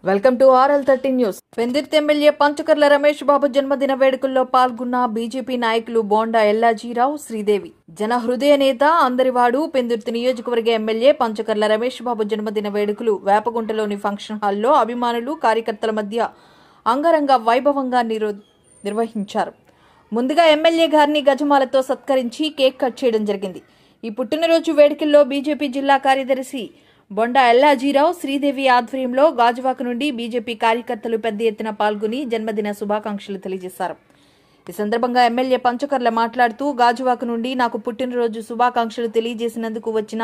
Welcome to RL13 news. Pendurthi MLA Panchakarla Ramesh Babu జన్మదిన వేడుకల్లో పాల్గొన్న బీజేపీ నాయకులు బోండా ఎల్లాజీరావు, శ్రీదేవి. జన హృదయ నేత, అందరివాడు పెందుర్తి నియోజకవర్గ ఎమ్మెల్యే పంచకర్ల రమేష్ బాబు జన్మదిన వేడుకలు వేపగుంటలోని ఫంక్షన్ హాల్లో అభిమానులు, కార్యకర్తల మధ్య అంగరంగ వైభవంగా నిర్వహించారు. ముందుగా ఎమ్మెల్యే గారిని గజమాలతో సత్కరించి కేక్ కట్ చేయడం జరిగింది. ఈ పుట్టినరోజు వేడుకల్లో బీజేపీ జిల్లా కార్యదర్శి బొండా ఎల్లాజీరావు, శ్రీదేవి ఆధ్వర్యంలో గాజువాక నుండి బీజేపీ కార్యకర్తలు పెద్ద ఎత్తున పాల్గొని జన్మదిన శుభాకాంక్షలు తెలియజేశారు. ఈ సందర్భంగా ఎమ్మెల్యే పంచకర్ల మాట్లాడుతూ, గాజువాక నుండి నాకు పుట్టినరోజు శుభాకాంక్షలు తెలియజేసినందుకు వచ్చిన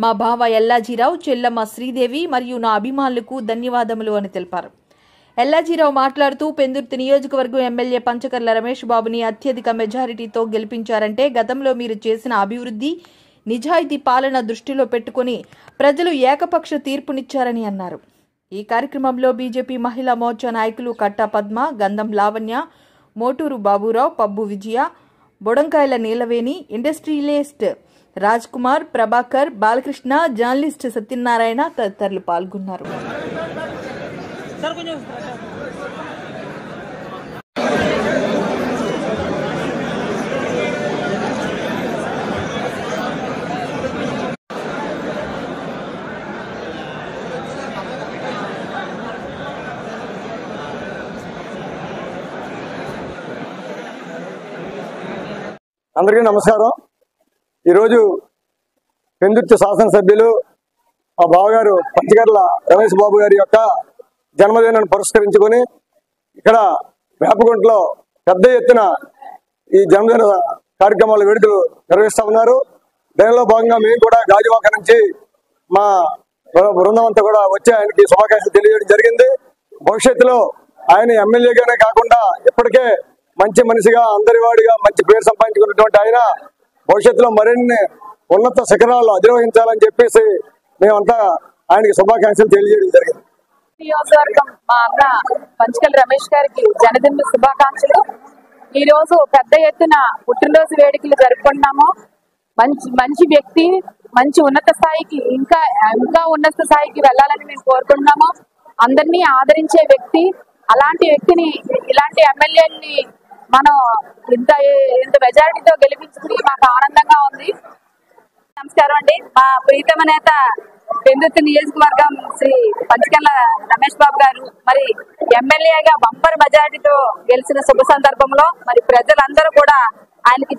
మా బావ ఎల్లాజీరావు, చెల్లమ్మ శ్రీదేవి మరియు నా అభిమానులకు ధన్యవాదములు అని తెలిపారు. ఎల్లాజీరావు మాట్లాడుతూ, పెందుర్తి నియోజకవర్గం ఎమ్మెల్యే పంచకర్ల రమేష్ బాబుని అత్యధిక మెజారిటీతో గెలిపించారంటే గతంలో మీరు చేసిన అభివృద్ధి, నిజాయితీ పాలన దృష్టిలో పెట్టుకుని ప్రజలు ఏకపక్ష తీర్పునిచ్చారని అన్నారు. ఈ కార్యక్రమంలో బీజేపీ మహిళా మోర్చా నాయకులు కట్టా పద్మ, గంధం లావణ్య, మోటూరు బాబురావు, పబ్బు విజయ, బొడంకాయల నీలవేణి, ఇండస్ట్రియలిస్ట్ రాజ్ కుమార్, ప్రభాకర్, బాలకృష్ణ, జర్నలిస్ట్ సత్యనారాయణ తదితరులు పాల్గొన్నారు. అందరికీ నమస్కారం. ఈరోజు పెందుర్తి శాసనసభ్యులు మా బావగారు పంచకర్ల రమేష్ బాబు గారి యొక్క జన్మదినాన్ని పురస్కరించుకొని ఇక్కడ వేపగుంటలో పెద్ద ఎత్తున ఈ జన్మదిన కార్యక్రమాల వేడుకలు నిర్వహిస్తా ఉన్నారు. దానిలో భాగంగా మేము కూడా గాజువాక నుంచి మా బృందం అంతా కూడా వచ్చి ఆయనకి శుభాకాంక్షలు తెలియజేయడం జరిగింది. భవిష్యత్తులో ఆయన ఎమ్మెల్యేగానే కాకుండా ఇప్పటికే మంచి మనిషిగా, అందరివాడిగా మంచి పేరు సంపాదించుకున్నటువంటి ఆయన భవిష్యత్తులో మరిన్ని ఉన్నత శిఖరాల్లో అధిరోహించాలని చెప్పేసి మేమంతా ఆయనకి శుభాకాంక్షలు తెలియజేయడం జరిగింది. నియోజకవర్గం మా అన్న పంచకర్ల రమేష్ గారికి జన్మదిన శుభాకాంక్షలు. ఈ రోజు పెద్ద ఎత్తున పుట్టినరోజు వేడుకలు జరుపుకుంటున్నాము. మంచి వ్యక్తి, మంచి ఉన్నత స్థాయికి ఇంకా ఉన్నత స్థాయికి వెళ్ళాలని మేము కోరుకుంటున్నాము. అందరినీ ఆదరించే వ్యక్తి. అలాంటి వ్యక్తిని, ఇలాంటి ఎమ్మెల్యేని మనం ఇంత మెజారిటీతో గెలిపించుకుని మాకు ఆనందంగా ఉంది. నమస్కారం అండి. మా ప్రీతమ నేత పెందుర్తి నియోజకవర్గం శ్రీ పంచకర్ల రమేష్ బాబు గారు మరి ఎమ్మెల్యేగా బంపర్ మెజారిటీతో గెలిచిన శుభ సందర్భంలో మరి ప్రజలందరూ కూడా ఆయనకి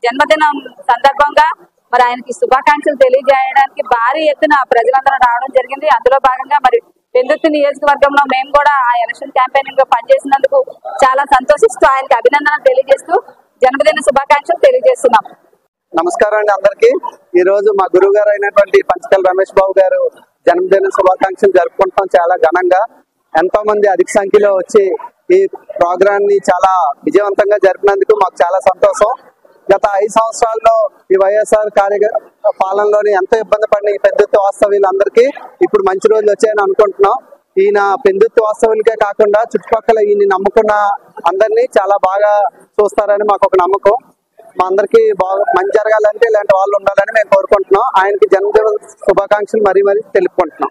జన్మదినం సందర్భంగా మరి ఆయనకి శుభాకాంక్షలు తెలియజేయడానికి భారీ ఎత్తున ప్రజలందరూ రావడం జరిగింది. అందులో భాగంగా మరి పెందుర్తి నియోజకవర్గంలో మేము కూడా ఆ ఎలక్షన్ క్యాంపెయినింగ్ లో పనిచేసినందుకు చాలా సంతోషిస్తూ ఆయనకి అభినందనలు తెలియజేస్తూ జన్మదిన శుభాకాంక్షలు తెలియజేస్తున్నాం. నమస్కారం అండి అందరికి. ఈ రోజు మా గురువు గారు అయినటువంటి పంచకర్ల రమేష్ బాబు గారు జన్మదిన శుభాకాంక్షలు జరుపుకుంటాం చాలా ఘనంగా. ఎంతో మంది అధిక సంఖ్యలో వచ్చి ఈ ప్రోగ్రామ్ ని చాలా విజయవంతంగా జరిపినందుకు మాకు చాలా సంతోషం. గత 5 సంవత్సరాల్లో ఈ వైఎస్ఆర్ పాలనలోని ఎంతో ఇబ్బంది పడిన ఈ పెందుర్తి వాస్తవ్యులందరికీ ఇప్పుడు మంచి రోజులు వచ్చాయని అనుకుంటున్నాం. ఈయన పెందుర్తి వాస్తవ్యులకే కాకుండా చుట్టుపక్కల ఈయన నమ్ముకున్న అందరినీ చాలా బాగా చూస్తారని మాకు ఒక నమ్మకం. మా అందరికి బాగా మంచి జరగాలంటే ఇలాంటి వాళ్ళు ఉండాలని మేము కోరుకుంటున్నాం. ఆయనకి జన్మదిన శుభాకాంక్షలు మరీ తెలుపుకుంటున్నాం.